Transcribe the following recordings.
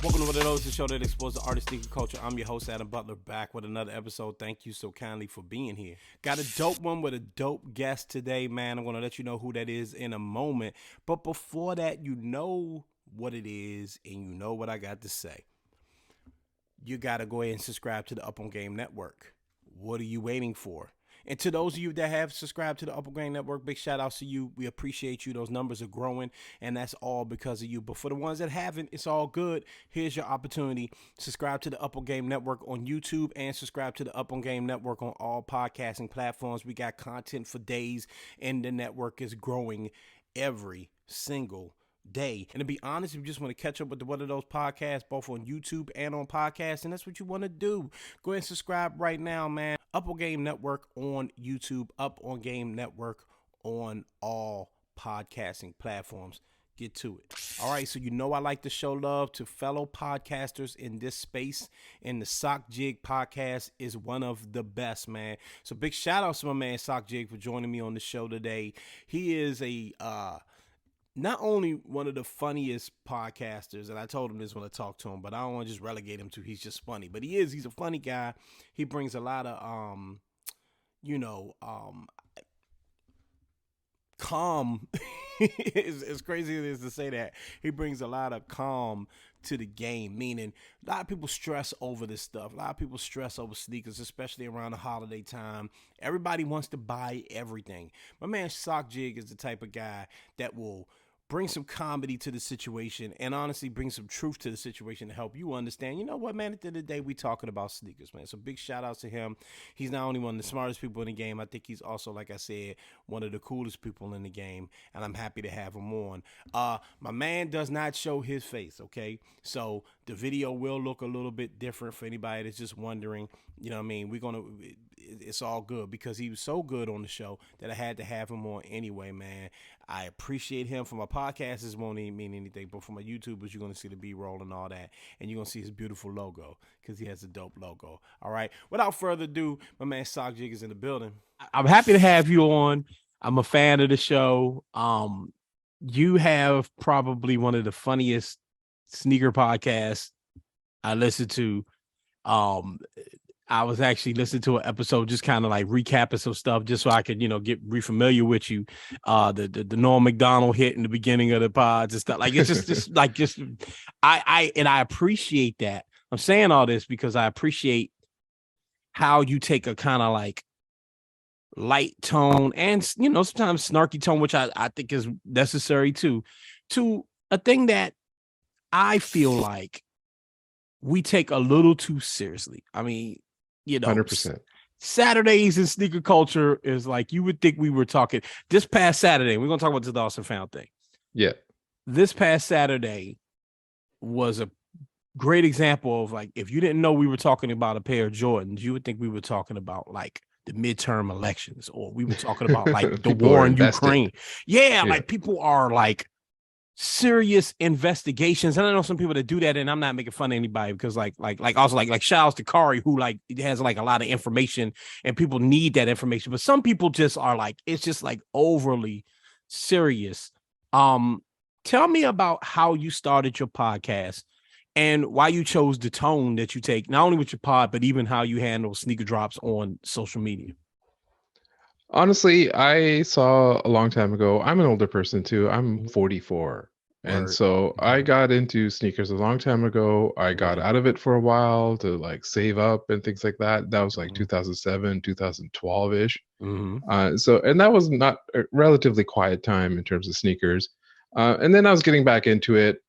Welcome to What Are Those, the show that explores the art of sneaker culture. I'm your host, Adam Butler, back with another episode. Thank you so kindly for being here. Got a dope one with a dope guest today, man. I'm going to let you know who that is in a moment. But before that, you know what it is and you know what I got to say. You got to go ahead and subscribe to the Up On Game Network. What are you waiting for? And to those of you that have subscribed to the Up On Game Network, big shout outs to you. We appreciate you. Those numbers are growing, and that's all because of you. But for the ones that haven't, it's all good. Here's your opportunity. Subscribe to the Up On Game Network on YouTube and subscribe to the Up On Game Network on all podcasting platforms. We got content for days, and the network is growing every single day. And to be honest, if you just want to catch up with the What Are Those podcasts, both on YouTube and on podcasts, and that's what you want to do, go ahead and subscribe right now, man. Up On Game Network on YouTube, Up On Game Network on all podcasting platforms. Get to it. All right, so you know I like to show love to fellow podcasters in this space, and the Sockjig podcast is one of the best, man. So big shout out to my man Sockjig for joining me on the show today. He is a not only one of the funniest podcasters, and I told him this when I talked to him, but I don't want to just relegate him to he's just funny. But he's a funny guy. He brings a lot of calm. As crazy as it is to say that, he brings a lot of calm to the game, meaning a lot of people stress over this stuff. A lot of people stress over sneakers, especially around the holiday time. Everybody wants to buy everything. My man Sockjig is the type of guy that will bring some comedy to the situation and honestly bring some truth to the situation to help you understand, you know what, man, at the end of the day, we talking about sneakers, man. So big shout out to him. He's not only one of the smartest people in the game, I think he's also, like I said, one of the coolest people in the game, and I'm happy to have him on. My man does not show his face, okay? So the video will look a little bit different for anybody that's just wondering. You know what I mean? It's all good because he was so good on the show that I had to have him on anyway, man. I appreciate him. For my podcast, this won't even mean anything, but for my YouTubers, you're going to see the B-roll and all that, and you're going to see his beautiful logo because he has a dope logo. All right. Without further ado, my man Sockjig is in the building. I'm happy to have you on. I'm a fan of the show. You have probably one of the funniest sneaker podcasts I listen to. I was actually listening to an episode, just kind of like recapping some stuff, just so I could, get re-familiar with you. The Norm Macdonald hit in the beginning of the pods and stuff. Like it's I appreciate that. I'm saying all this because I appreciate how you take a kind of like light tone and sometimes snarky tone, which I think is necessary too, to a thing that I feel like we take a little too seriously. I mean, 100%. Saturdays in sneaker culture is like, you would think we were talking this past Saturday. We're going to talk about the Lost and Found thing. Yeah. This past Saturday was a great example of like, if you didn't know we were talking about a pair of Jordans, you would think we were talking about like the midterm elections, or we were talking about like the war in Ukraine. Yeah. Like people are like serious investigations, and I know some people that do that, and I'm not making fun of anybody because like shout outs to Kari, who like has like a lot of information and people need that information, but some people just are like, it's just like overly serious. Tell me about how you started your podcast and why you chose the tone that you take, not only with your pod, but even how you handle sneaker drops on social media. Honestly, I saw a long time ago. I'm an older person too. I'm 44. And so I got into sneakers a long time ago. I got out of it for a while to like save up and things like that. That was like 2007, 2012-ish. And that was not a relatively quiet time in terms of sneakers. And then I was getting back into it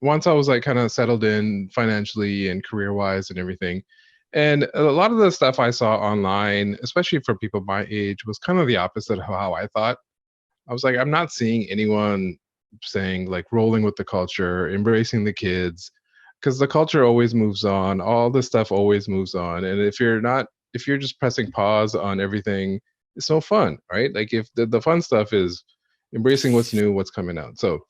once I was like kind of settled in financially and career-wise and everything. And a lot of the stuff I saw online, especially for people my age, was kind of the opposite of how I thought. I was like, I'm not seeing anyone saying like rolling with the culture, embracing the kids, because the culture always moves on. All this stuff always moves on. And if you're just pressing pause on everything, it's no fun, right? Like if the fun stuff is embracing what's new, what's coming out. So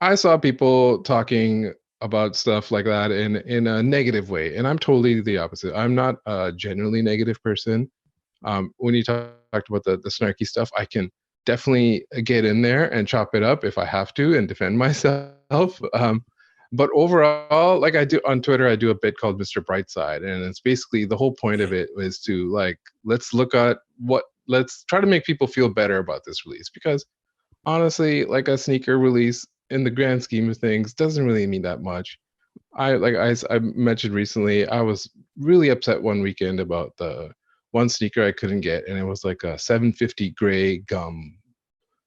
I saw people talking about stuff like that in a negative way, and I'm totally the opposite. I'm not a generally negative person. When you talked about the snarky stuff, I can definitely get in there and chop it up if I have to and defend myself. But overall, like I do on Twitter, I do a bit called Mr. Brightside, and it's basically the whole point of it is to like let's look at let's try to make people feel better about this release, because honestly, like a sneaker release in the grand scheme of things doesn't really mean that much. I mentioned recently, I was really upset one weekend about the one sneaker I couldn't get, and it was like a 750 gray gum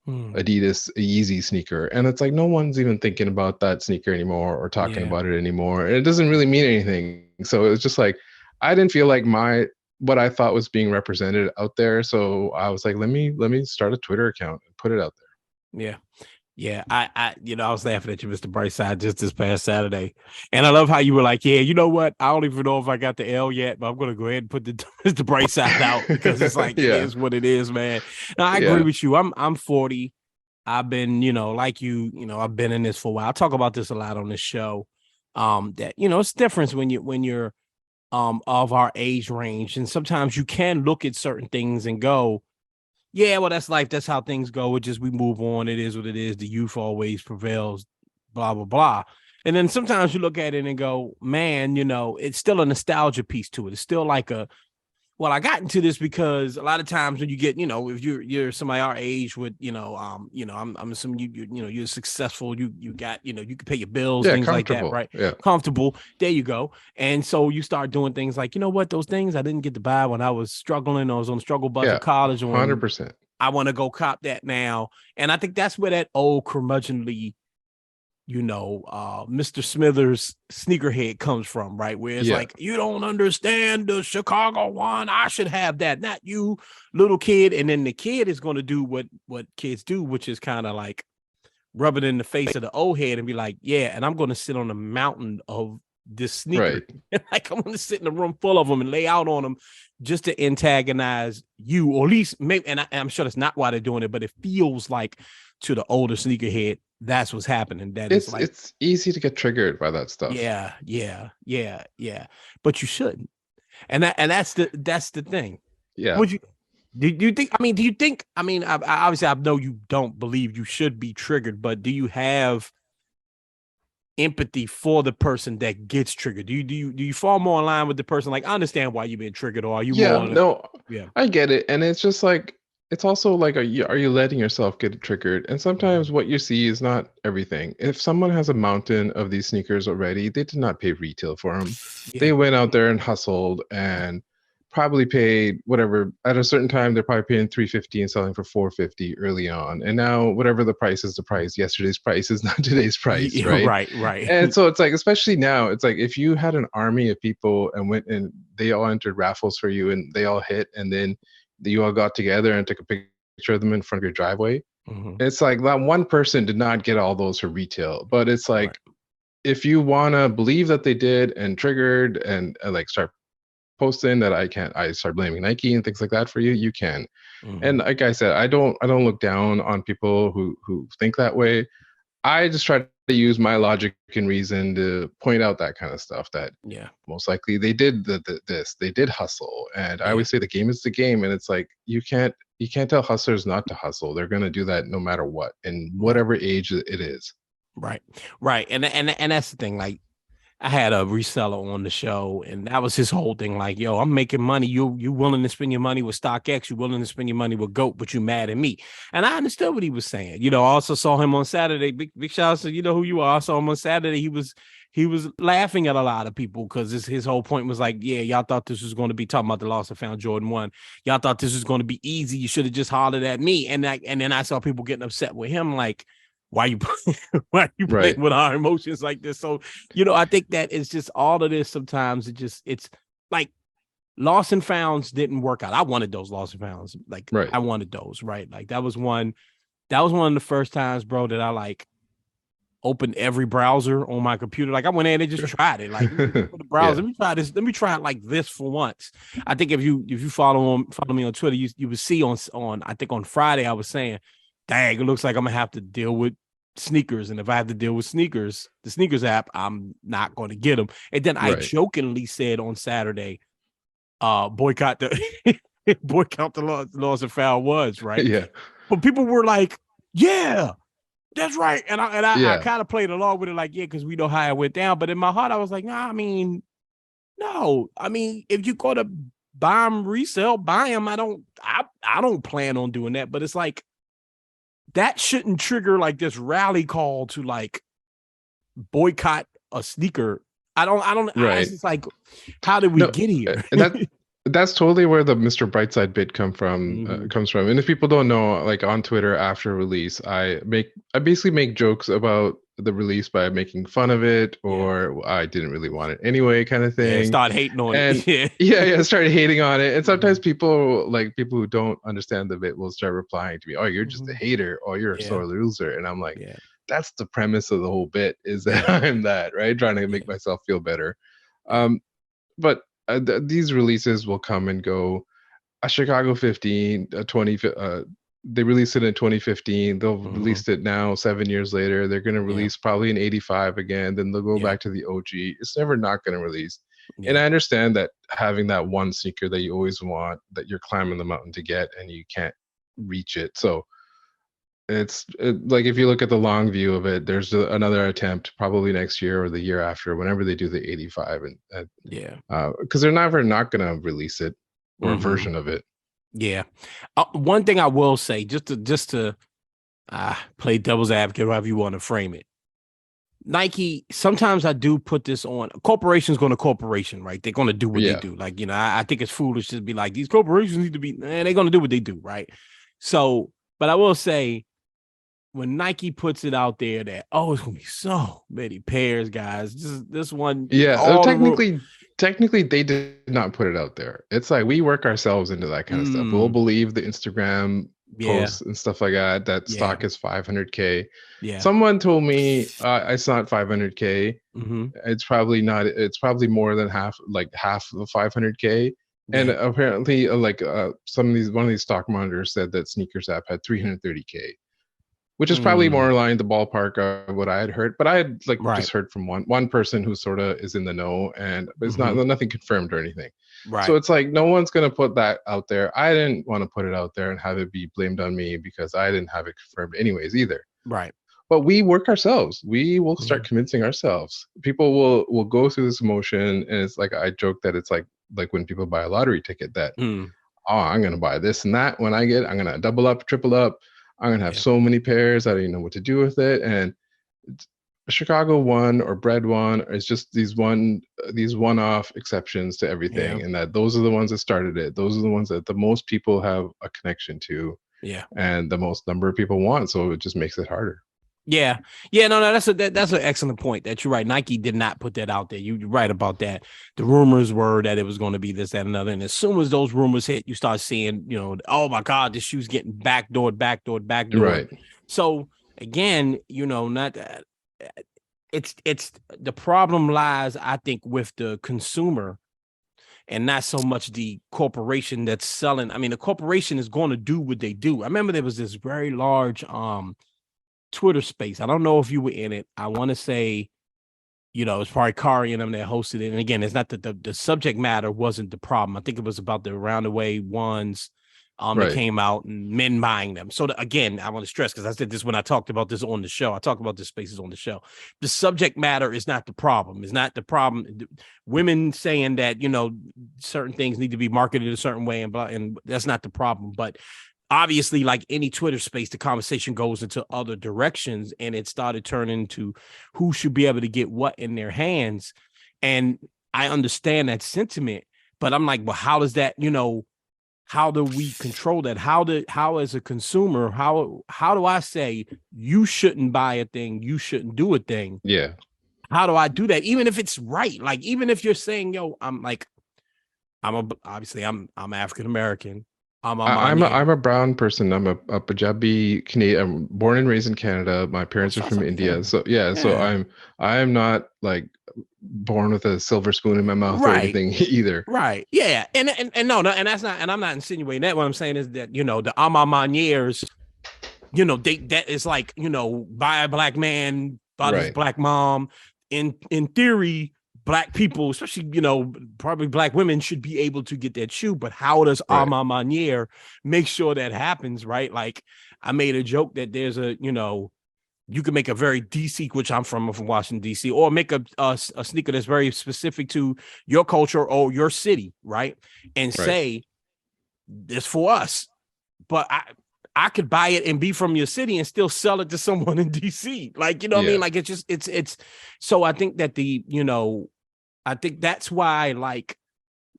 Adidas Yeezy sneaker, and it's like no one's even thinking about that sneaker anymore or talking about it anymore, and it doesn't really mean anything. So it was just like I didn't feel like what I thought was being represented out there, so I was like, let me start a Twitter account and put it out there. Yeah. Yeah, I was laughing at you, Mr. Brightside, just this past Saturday, and I love how you were like, "Yeah, you know what? I don't even know if I got the L yet, but I'm gonna go ahead and put the Mr. Brightside out because it's like it is what it is, man." Now I agree with you. I'm 40. I've been, like I've been in this for a while. I talk about this a lot on this show. That it's different when you're of our age range, and sometimes you can look at certain things and go, yeah, well, that's life. That's how things go. It just we move on. It is what it is. The youth always prevails, blah, blah, blah. And then sometimes you look at it and go, man, it's still a nostalgia piece to it. It's still like I got into this because a lot of times when you get, if you're somebody our age with, I'm assuming you're successful, you got, you can pay your bills, things like that, right? Yeah. Comfortable. There you go. And so you start doing things like, you know what, those things I didn't get to buy when I was struggling, or I was on the struggle bus of college. 100%. I want to go cop that now. And I think that's where that old curmudgeonly, Mr. Smithers sneakerhead comes from, right? Where it's like, you don't understand the Chicago one. I should have that, not you, little kid. And then the kid is going to do what kids do, which is kind of like rub it in the face of the old head and be like, yeah, and I'm going to sit on a mountain of this sneaker. Right. Like I'm going to sit in a room full of them and lay out on them just to antagonize you, or at least maybe, and I'm sure that's not why they're doing it, but it feels like to the older sneakerhead, that's what's happening. That it's easy to get triggered by that stuff. Yeah. But you shouldn't. And that's the thing. Yeah. Would you do you think? Do you think? Obviously, I know you don't believe you should be triggered, but do you have empathy for the person that gets triggered? Do you fall more in line with the person? Like, I understand why you've been triggered, or are you more? I get it, and it's just like it's also like, are you letting yourself get triggered? And sometimes what you see is not everything. If someone has a mountain of these sneakers already, they did not pay retail for them. They went out there and hustled and probably paid whatever at a certain time. They're probably paying $350 and selling for $450 early on. And now whatever the price is, the price. Yesterday's price is not today's price, right? Right. And so it's like, especially now, it's like if you had an army of people and went and they all entered raffles for you and they all hit, and then you all got together and took a picture of them in front of your driveway. It's like that one person did not get all those for retail, but it's like, if you want to believe that they did and triggered and like start posting that I start blaming Nike and things like that for you, you can. And like I said, I don't look down on people who think that way. I just try to use my logic and reason to point out that kind of stuff, that most likely they did they did hustle. And I always say the game is the game, and it's like you can't tell hustlers not to hustle. They're going to do that no matter what, and whatever age it is. Right. And that's the thing. Like, I had a reseller on the show, and that was his whole thing. Like, yo, I'm making money. You willing to spend your money with StockX? You willing to spend your money with GOAT? But you mad at me? And I understood what he was saying. I also saw him on Saturday. Big shout out to who you are. I saw him on Saturday. He was laughing at a lot of people because his whole point was like, yeah, y'all thought this was going to be talking about the loss of Found Jordan 1. Y'all thought this was going to be easy. You should have just hollered at me. And then I saw people getting upset with him, like, why you playing with our emotions like this? So, I think that it's just all of this. Sometimes it's like lost and founds didn't work out. I wanted those lost and founds. Like, I wanted those, right? Like that was one of the first times, bro, that I like opened every browser on my computer. Like I went in and just tried it. Like the browser, let me try this. Let me try it like this for once. I think if you follow me on Twitter, you would see on I think on Friday I was saying, dang, it looks like I'm gonna have to deal with sneakers, and if I have to deal with the sneakers app, I'm not going to get them. And then I jokingly said on Saturday, boycott the loss and found was right. Yeah, but people were like, yeah, That's right. And I Yeah, kind of played along with it, like, yeah, because we know how it went down. But in my heart, I was like, nah, I mean, no. I mean, if you go to buy them, resell, buy them. I don't plan on doing that. But it's like that shouldn't trigger like this rally call to like boycott a sneaker. It's right. just like, how did we No, get here? and that's totally where the Mr. Brightside bit Mhm. comes from. And if people don't know, like on Twitter after release, I basically make jokes about the release by making fun of it, Yeah. or I didn't really want it anyway, kind of Yeah. thing. Start hating on And it. Yeah. yeah, started hating on it. And sometimes Mhm. people who don't understand the bit will start replying to me, "Oh, you're just a Mhm. hater, or you're a Yeah. sore loser." And I'm like, Yeah. that's the premise of the whole bit, is that Yeah. I'm that, right? Trying to make Yeah. myself feel better. Yeah. Um, but these releases will come and go. A Chicago 15, they released it in 2015. They'll Mhm. released it now 7 years later. They're going to Yeah. release probably an 85 again. Then they'll go Yeah. back to the OG. It's never not going to release. And Yeah. I understand that having that one sneaker that you always want, that you're climbing the mountain to get, and you can't reach it. So like if you look at the long view of it, there's another attempt probably next year or the year after, whenever they do the 85, and Yeah. because they're never not going to release it, or a Mhm. version of it. Yeah. One thing I will say, just to play devil's advocate, however you want to frame it. Nike, sometimes I do put this on. A corporation's going to corporation, right? They're going to do what they Yeah, do. Like, I think it's foolish to be like, these corporations need to be, they're going to do what they do, right? So, but I will say, when Nike puts it out there that, oh, it's going to be so many pairs, guys. This one, yeah. all the room. Technically, they did not put it out there. It's like we work ourselves into that kind of stuff. We'll Mm, believe the Instagram yeah. posts and stuff like that. That Yeah. stock is 500K. Yeah. Someone told me it's not 500K. Mm-hmm. It's probably not. It's probably more than half of 500K. And Yeah. apparently, one of these stock monitors said that Sneakers app had 330K, which is probably more Mm, aligned the ballpark of what I had heard. But I had like right. just heard from one person who sort of is in the know, and it's not Mm-hmm. nothing confirmed or anything. So Right. it's like no one's gonna put that out there. I didn't want to put it out there and have it be blamed on me because I didn't have it confirmed anyways either. Right. But we work ourselves. We will Yeah. start convincing ourselves. People will go through this emotion, and it's like I joke that it's like when people buy a lottery ticket that, Mm, oh, I'm gonna buy this and that when I'm gonna double up, triple up. I'm gonna have yeah. so many pairs. I don't even know what to do with it. And Chicago one or Bread one is just these one-off exceptions to Yeah. everything, and that those are the ones that started it. Those are the ones that the most people have a connection to, Yeah. and the most number of people want. So it just makes it harder. Yeah. Yeah. No, that's an excellent point. That you're right. Nike did not put that out there. You're right about that. The rumors were that it was going to be this, that, and another. And as soon as those rumors hit, you start seeing, oh my God, this shoe's getting backdoored. Right. So again, not that it's the problem lies, I think, with the consumer and not so much the corporation that's selling. I mean, the corporation is going to do what they do. I remember there was this very large Twitter space. I don't know if you were in it. I want to say, it's probably Kari and them that hosted it. And again, it's not that the subject matter wasn't the problem. I think it was about the roundaway ones that Right. came out and men buying them. So again, I want to stress, because I said this when I talked about this on the show. I talked about this spaces on the show. The subject matter is not the problem. It's not the problem. Women saying that, certain things need to be marketed a certain way and that's not the problem. But obviously, like any Twitter space, the conversation goes into other directions, and it started turning to who should be able to get what in their hands. And I understand that sentiment, but I'm like, well, how does that, how do we control that? How as a consumer, how do I say you shouldn't buy a thing, you shouldn't do a thing? Yeah. How do I do that? Even if it's right, like even if you're saying, yo, obviously I'm African American. I'm a Manye. I'm a brown person. I'm a Punjabi Canadian. I'm born and raised in Canada. My Oh, parents are shouts from out to India. Canada. So yeah, so Yeah. I'm not like born with a silver spoon in my mouth or Right. anything either. Right. Yeah. And no, and that's not, and I'm not insinuating that. What I'm saying is that, the Amamaniers, that is like, by a black man, by his Right. black mom. In theory, black people, especially, probably black women, should be able to get that shoe. But how does Right. Amamanier make sure that happens? Right. Like I made a joke that there's a, you can make a very DC, which I'm from Washington DC, or make a sneaker that's very specific to your culture or your city, right? And say this for us, but I could buy it and be from your city and still sell it to someone in DC. Like, you know what I mean? Like, it's so I think that I think that's why, like,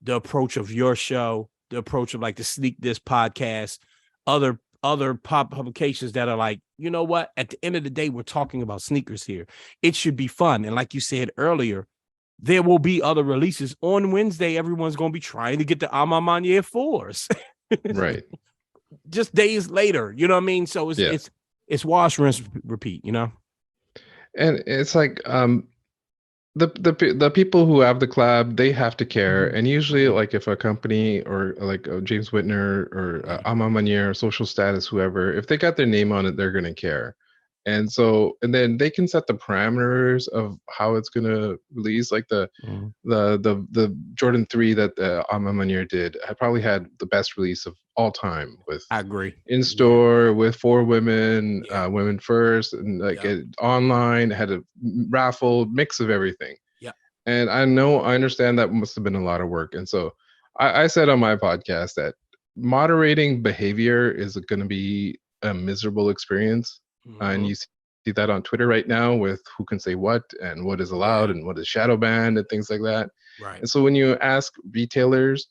the approach of your show, the approach of like the Sneak This podcast, other publications that are like, you know what? At the end of the day, we're talking about sneakers here. It should be fun. And like you said earlier, there will be other releases. On Wednesday, everyone's going to be trying to get the Ama Manier 4s. Right. Just days later, you know what I mean? So it's wash, rinse, repeat, you know? And it's like the people who have the collab, they have to care. And usually, like, if a company or like James Whitner or Ama Manier, Social Status, whoever, if they got their name on it, they're gonna care. And so, and then they can set the parameters of how it's gonna release. Like the Jordan 3 that Ama Manier did, I probably had the best release of all time. With, I agree, in store with 4 women, women first, and like it online, had a raffle mix of everything. Yeah. And I understand that must have been a lot of work. And so I said on my podcast that moderating behavior is going to be a miserable experience. And you see that on Twitter right now with who can say what and what is allowed and what is shadow banned and things like that. Right. And so when you ask retailers,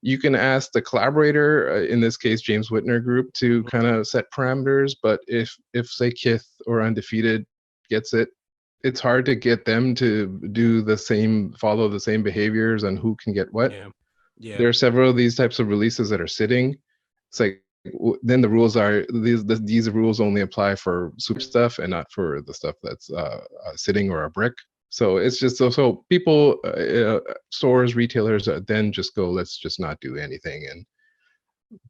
you can ask the collaborator, in this case, James Whitner Group, to kind of set parameters. But if say Kith or Undefeated gets it, it's hard to get them to follow the same behaviors on who can get what. Yeah. There are several of these types of releases that are sitting. It's like, then the rules are these rules only apply for super stuff and not for the stuff that's sitting or a brick. So it's just so people, stores, retailers then just go, let's just not do anything and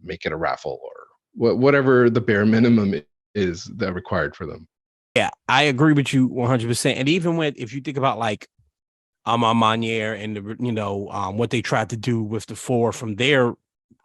make it a raffle or whatever the bare minimum is that required for them. Yeah, I agree with you 100%. And even if you think about like Ama Manier and what they tried to do with the 4 from their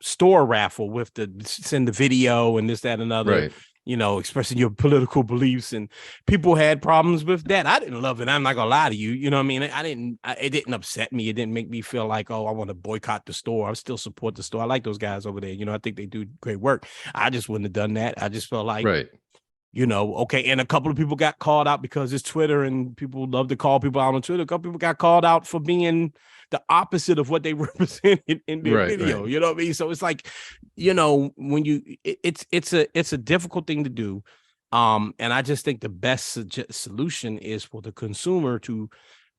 store raffle with send the video and this, that, and another, expressing your political beliefs, and people had problems with that. I didn't love it. I'm not gonna lie to you. You know what I mean? It didn't upset me. It didn't make me feel like, oh, I want to boycott the store. I still support the store. I like those guys over there. I think they do great work. I just wouldn't have done that. I just felt like, okay. And a couple of people got called out because it's Twitter and people love to call people out on Twitter. A couple people got called out for being the opposite of what they represented in their video. You know what I mean? So it's like, when it's a difficult thing to do. And I just think the best solution is for the consumer to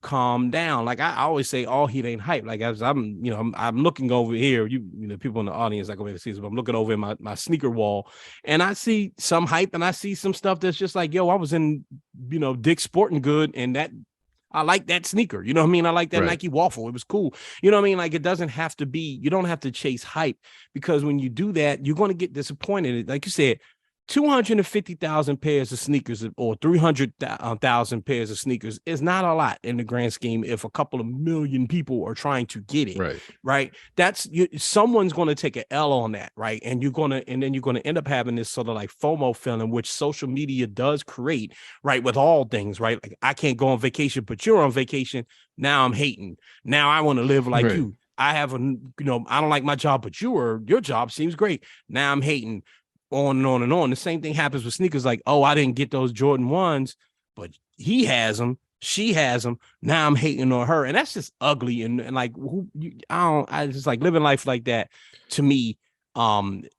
calm down. Like I always say, all heat ain't hype. Like as I'm looking over here, people in the audience like over to see, but I'm looking over in my sneaker wall, and I see some hype, and I see some stuff that's just like, yo, I was in, Dick's Sporting Good, and that I like that sneaker. You know what I mean? I like that Nike waffle. It was cool. You know what I mean? Like, it doesn't have to be, you don't have to chase hype, because when you do that, you're going to get disappointed. Like you said, 250,000 pairs of sneakers or 300,000 pairs of sneakers is not a lot in the grand scheme if a couple of million people are trying to get it. Right. That's someone's going to take an L on that. Right. And then you're going to end up having this sort of like FOMO feeling, which social media does create, right, with all things. Right. Like, I can't go on vacation, but you're on vacation. Now I'm hating. Now I want to live like you. I have I don't like my job, but your job seems great. Now I'm hating. On and on and on. The same thing happens with sneakers. Like, oh, I didn't get those Jordan 1s, but he has them. She has them. Now I'm hating on her, and that's just ugly. And like, I just like living life like that. To me,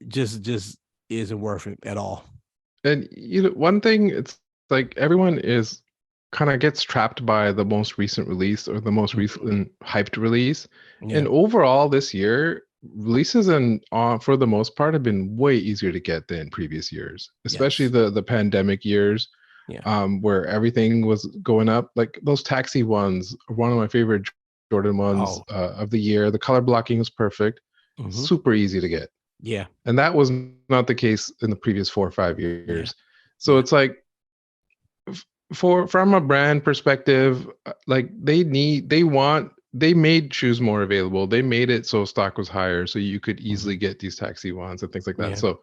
just isn't worth it at all. And one thing, it's like everyone is kind of gets trapped by the most recent release or the most recent hyped release, and overall this year, releases for the most part have been way easier to get than previous years, especially the pandemic years, where everything was going up. Like those taxi ones are one of my favorite Jordan ones of the year. The color blocking was perfect, super easy to get. And that was not the case in the previous 4 or 5 years. So it's like, from a brand perspective, like they made shoes more available. They made it so stock was higher, so you could easily get these taxi ones and things like that. So,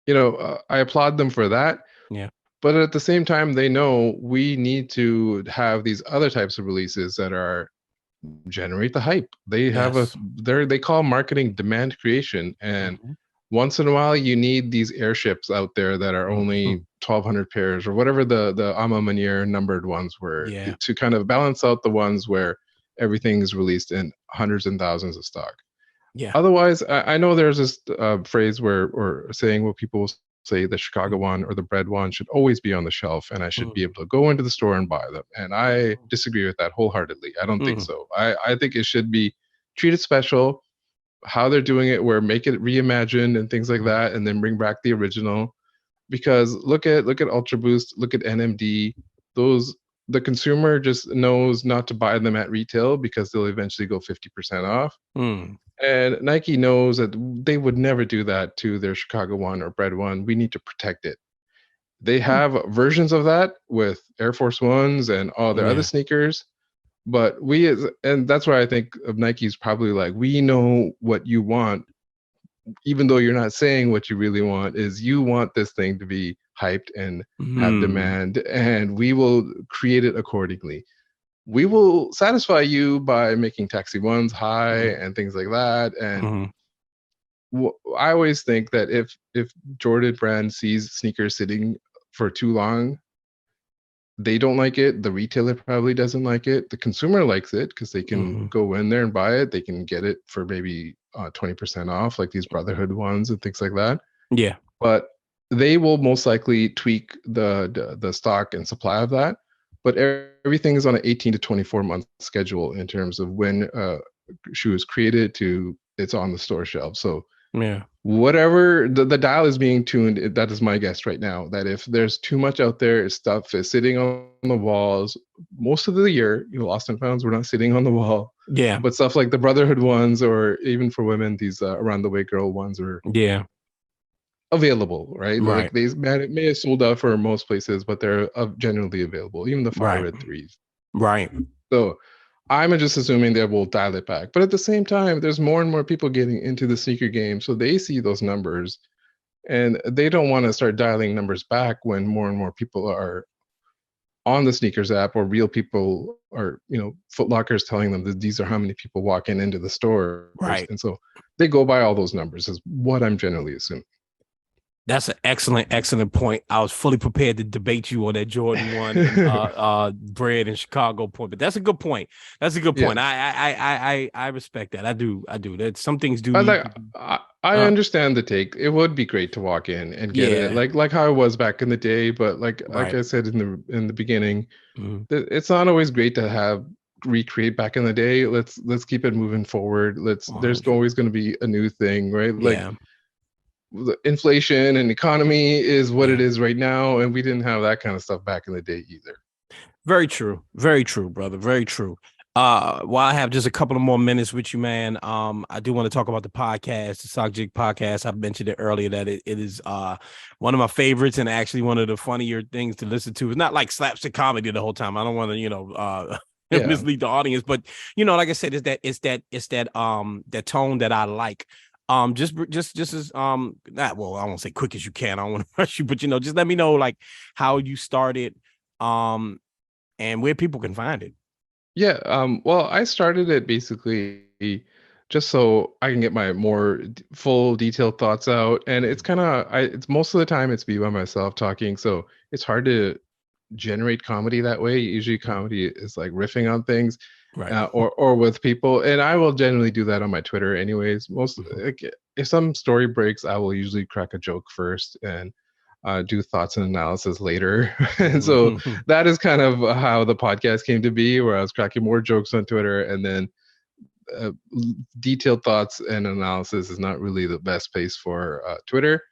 I applaud them for that. But at the same time, they know we need to have these other types of releases that are generate the hype. They have Yes. they call marketing demand creation. And Mhm. once in a while you need these airships out there that are only 1,200 pairs or whatever the Ama Manier numbered ones were, Yeah. to kind of balance out the ones where everything is released in hundreds and thousands of stock. Yeah. Otherwise, I know there's this phrase where, or saying where people will say the Chicago one or the bread one should always be on the shelf, and I should be able to go into the store and buy them. And I disagree with that wholeheartedly. I don't think so. I think it should be treated special. How they're doing it, where make it reimagined and things like that, and then bring back the original. Because look at Ultra Boost, look at NMD. Those, the consumer just knows not to buy them at retail because they'll eventually go 50% off. And Nike knows that they would never do that to their Chicago one or Bread one. We need to protect it. They have versions of that with Air Force Ones and all their other Yeah. sneakers. But and that's why I think of Nike's probably like, we know what you want, even though you're not saying what you really want, is you want this thing to be hyped and have demand, and we will create it accordingly. We will satisfy you by making taxi ones high and things like that. And I always think that if Jordan Brand sees sneakers sitting for too long, they don't like it. The retailer probably doesn't like it. The consumer likes it because they can go in there and buy it. They can get it for maybe 20% off, like these Brotherhood ones and things like that. Yeah. But they will most likely tweak the stock and supply of that. But everything is on an 18 to 24 month schedule in terms of when shoe is created to it's on the store shelf. So yeah, whatever the dial is being tuned, that is my guess right now, that if there's too much out there, stuff is sitting on the walls most of the year. Lost and founds were not sitting on the wall. Yeah. But stuff like the Brotherhood ones, or even for women, these Around the Way Girl ones are available, right? Like they may have sold out for most places, but they're generally available, even the Fire Red 3s. Right. So I'm just assuming that we'll dial it back. But at the same time, there's more and more people getting into the sneaker game. So they see those numbers and they don't want to start dialing numbers back when more and more people are on the sneakers app, or real people are, Foot Locker's telling them that these are how many people walk into the store. Right. And so they go by all those numbers is what I'm generally assuming. That's an excellent point. I was fully prepared to debate you on that Jordan 1 bread in Chicago point, but that's a good point. That's a good point. Yeah. I respect that. I do. That some things do. I understand the take. It would be great to walk in and get it, like how it was back in the day. But like I said in the beginning, it's not always great to have recreate back in the day. Let's keep it moving forward. There's always going to be a new thing, right? The inflation and economy is what it is right now, and we didn't have that kind of stuff back in the day either. Very true, brother. Very true. While I have just a couple of more minutes with you, man, I do want to talk about the podcast, the Sockjig podcast. I mentioned it earlier that it is one of my favorites and actually one of the funnier things to listen to. It's not like slapstick comedy the whole time. I don't want to, mislead the audience, but like I said, it's that tone that I like. Just as I won't say quick as you can. I don't want to rush you, but just let me know like how you started, and where people can find it. Yeah. Well, I started it basically just so I can get my more full detailed thoughts out, and it's it's most of the time it's me by myself talking, so it's hard to generate comedy that way. Usually comedy is like riffing on things, or with people, and I will generally do that on my Twitter anyways. Like, if some story breaks, I will usually crack a joke first and do thoughts and analysis later. And so that is kind of how the podcast came to be, where I was cracking more jokes on Twitter, and then detailed thoughts and analysis is not really the best place for Twitter.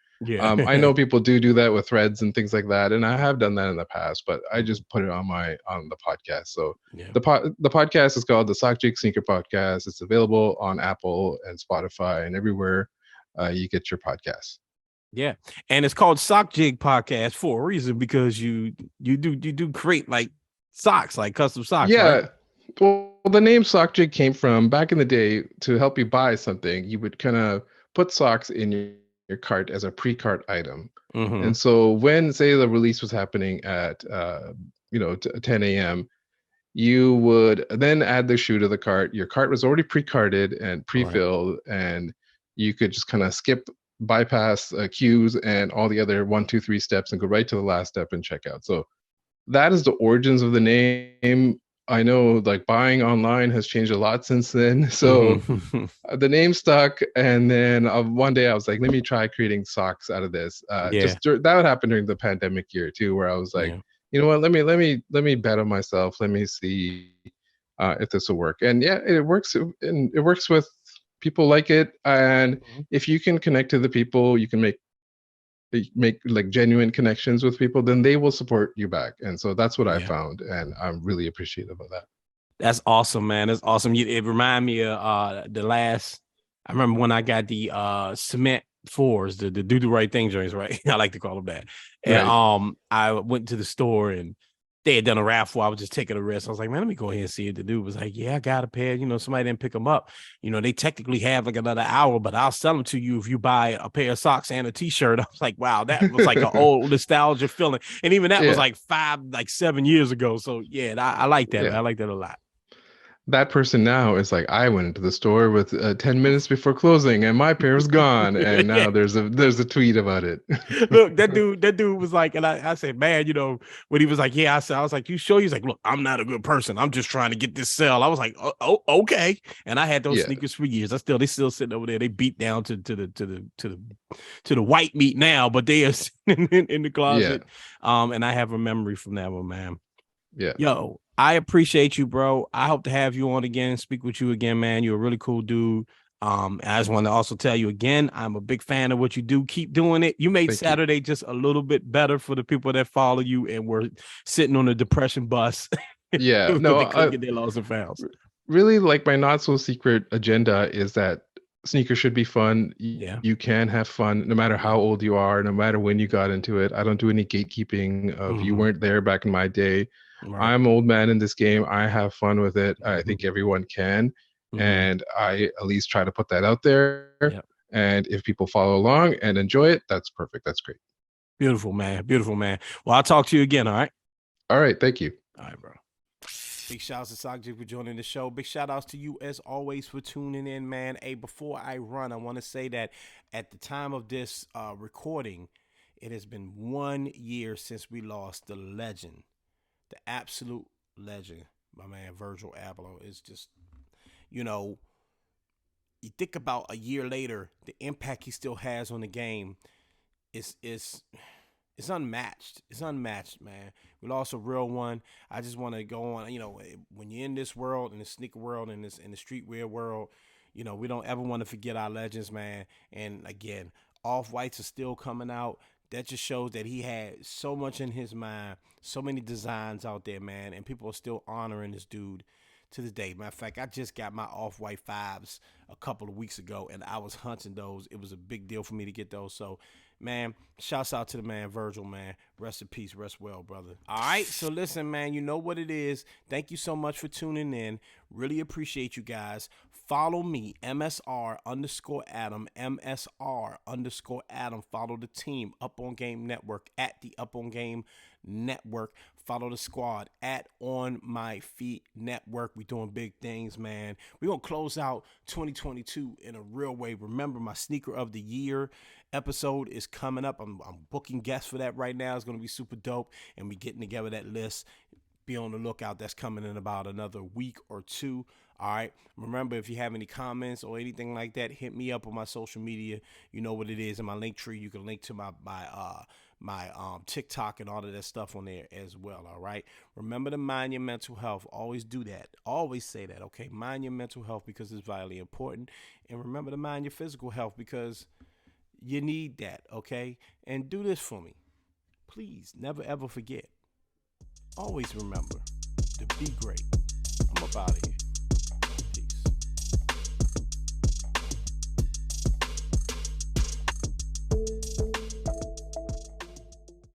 I know people do that with threads and things like that, and I have done that in the past, but I just put it on the podcast. So the podcast is called the Sockjig Sneaker Podcast. It's available on Apple and Spotify and everywhere you get your podcasts. Yeah, and it's called Sockjig Podcast for a reason, because you do create like socks, like custom socks. Yeah. Right? Well, the name Sockjig came from back in the day. To help you buy something, you would kind of put socks in your cart as a pre-cart item. Mm-hmm. And so when, say, the release was happening at 10 a.m., you would then add the shoe to the cart. Your cart was already pre-carted and Right. pre-filled, and you could just kind of bypass queues and all the other 1, 2, 3 steps and go right to the last step and check out. So that is the origins of the name. I know like buying online has changed a lot since then. So Mm-hmm. the name stuck, and then one day I was like, let me try creating socks out of this. Yeah. That would happen during the pandemic year too, where I was like, Yeah. you know what, let me bet on myself. Let me see if this will work. And yeah, it works, and it works with people like it. And Mhm. if you can connect to the people, you can make like genuine connections with people, then they will support you back. And so that's what I Yeah. found, and I'm really appreciative of that. That's awesome, man. That's awesome. It reminded me of the last. I remember when I got the cement fours, the do the right thing joints, right? I like to call them that. And Right. I went to the store and they had done a raffle. I was just taking a risk. I was like, man, let me go ahead and see it. The dude was like, yeah, I got a pair. You know, somebody didn't pick them up. You know, they technically have like another hour, but I'll sell them to you if you buy a pair of socks and a t-shirt. I was like, wow, that was like an old nostalgia feeling. And even that was Yeah. like 7 years ago. So yeah, I like that. Yeah. Man. I like that a lot. That person now is like, I went into the store with 10 minutes before closing and my pair's gone. And Yeah. now there's a tweet about it. Look, that dude was like, and I said, man, you know, when he was like, yeah, I was like, you sure? He's like, look, I'm not a good person. I'm just trying to get this sell. I was like, oh, okay. And I had those Yeah. sneakers for years. They still sitting over there. They beat down to the white meat now, but they are in the closet. And I have a memory from that one, man. Yeah. Yo, I appreciate you, bro. I hope to have you on again, speak with you again, man. You're a really cool dude. I just want to also tell you again, I'm a big fan of what you do. Keep doing it. You made Thank Saturday you. just a little bit better for the people that follow you and were sitting on the depression bus Yeah. when No, they couldn't get their lost and founds. really, like, my not so secret agenda is that sneakers should be fun. Yeah. You can have fun no matter how old you are, no matter when you got into it. I don't do any gatekeeping of you Mm-hmm. weren't there back in my day. Right. I'm old man in this game. I have fun with it. I Mm-hmm. think everyone can. Mm-hmm. And I at least try to put that out there. Yep. And if people follow along and enjoy it, that's perfect. That's great. Beautiful, man. Beautiful, man. Well, I'll talk to you again. All right. All right. Thank you. All right, bro. Big shout outs to Sockjig for joining the show. Big shout outs to you as always for tuning in, man. Hey, before I run, I want to say that at the time of this recording, it has been 1 year since we lost the legend, the absolute legend, my man Virgil Abloh. Is just, you know, you think about a year later, the impact he still has on the game is it's unmatched. It's unmatched, man. We lost a real one. I just want to go on. You know, when you're in this world, in the sneaker world, in the streetwear world, you know, we don't ever want to forget our legends, man. And again, Off-Whites are still coming out. That just shows that he had so much in his mind, so many designs out there, man, and people are still honoring this dude to this day. Matter of fact, I just got my Off-White 5s a couple of weeks ago, and I was hunting those. It was a big deal for me to get those. So, man, shouts out to the man Virgil, man. Rest in peace, rest well, brother. All right, so listen, man, you know what it is. Thank you so much for tuning in. Really appreciate you guys. Follow me, MSR_Adam, MSR_Adam. Follow the team, Up On Game Network, at the Up On Game Network. Follow the squad at On My Feet Network. We doing big things, man. We're going to close out 2022 in a real way. Remember, my Sneaker of the Year episode is coming up. I'm booking guests for that right now. It's going to be super dope, and we getting together that list. Be on the lookout. That's coming in about another week or two. All right. Remember, if you have any comments or anything like that, hit me up on my social media. You know what it is in my link tree. You can link to my TikTok and all of that stuff on there as well. All right. Remember to mind your mental health. Always do that. Always say that. Okay. Mind your mental health because it's vitally important. And remember to mind your physical health because you need that. Okay. And do this for me. Please never ever forget. Always remember to be great. I'm up out of here.